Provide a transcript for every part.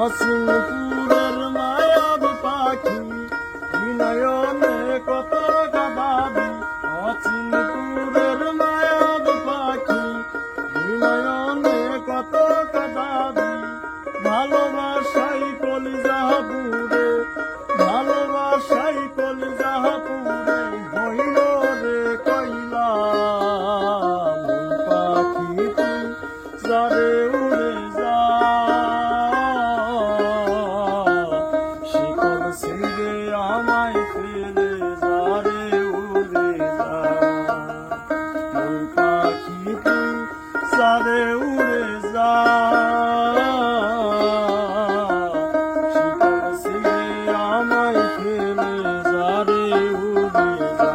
অসীমপুরের মায়াবী পাখি বিনয়নে কত গাদাবি। অসীমপুরের মায়াবী পাখি বিনয়নে কত গাদাবি। ভালোবাসাই কলিজা পুরে, ভালোবাসাই কলিজা পুরে হইল রে কইলা। মন পাখি তুই যারে উড়ে যা, শিকল ছিঁড়ে আমায় ফেলে যারে উড়ে যা। মন পাখি তুই যারে উড়ে যা, শিকল ছিঁড়ে আমায় ফেলে যারে উড়ে যা।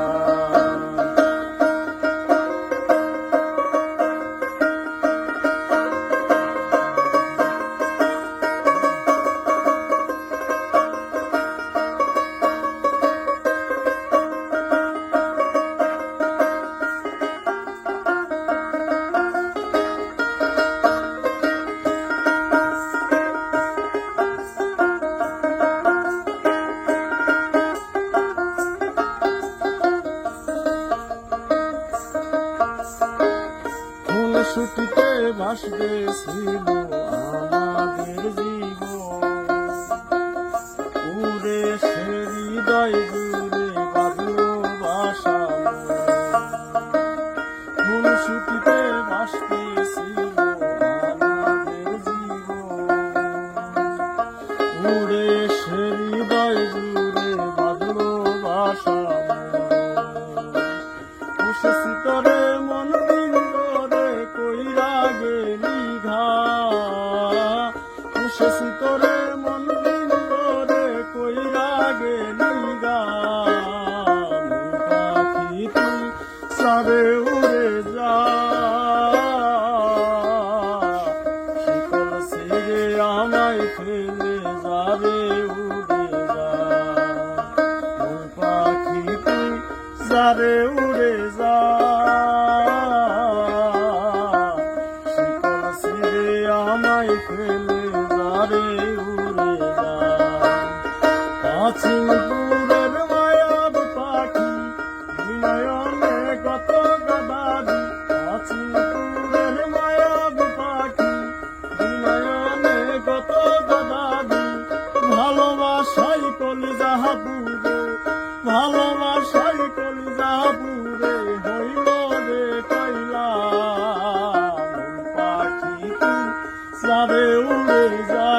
ছুটিতে ভাসবে ছিল আমাদের জীবন, উড়ে সে হৃদয় জুড়ে বাঁধলো বাসা। কোন ছুটিতে ভাসবে ছিল আমাদের জীবন, উড়ে সে হৃদয় জুড়ে বাঁধলো বাসা। বসেছি তরে মন কইরা গেলি ঘা, বসেছি তোরে মন দিন করে কইরা গেলি গা। মন পাখি তুই সারে উড়ে যা, শিকল ছিঁড়ে আমায় ফেলে যারে উড়ে যা। মন পাখি তুই যারে উড়ে যা, আমায় ফেলে যারে উড়ে যা। অসীমপুরের মায়াবী পাখি বিনয়নে কত গাদাবি। অসীমপুরের মায়াবী পাখি বিনয়নে কত গাদাবি। ভালোবাসাই কলিজা পুরে, ভালোবাসাই কলিজা পুরে হইল রে কইলা। যারে উড়ে যা।